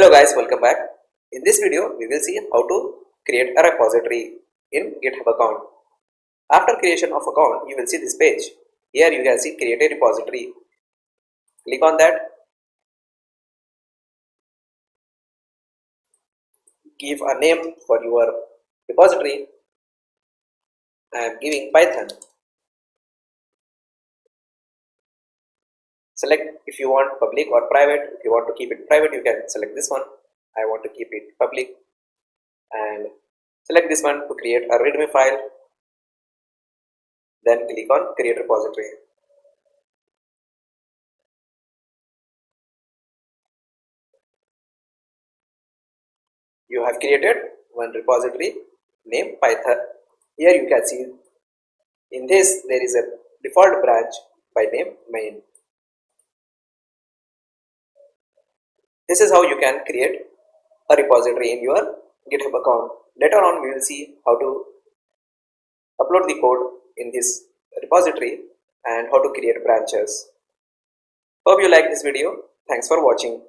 Hello guys, welcome back. In this video, we will see how to create a repository in GitHub account. After creation of account, you will see this page. Here you can see create a repository. Click on that. Give a name for your repository. I am giving Python. Select if you want public or private. If you want to keep it private, you can select this one. I want to keep it public. And select this one to create a readme file. Then click on create repository. You have created one repository named Python. Here you can see in this there is a default branch by name main. This is how you can create a repository in your GitHub account. Later on we will see how to upload the code in this repository and how to create branches. Hope you like this video. Thanks for watching.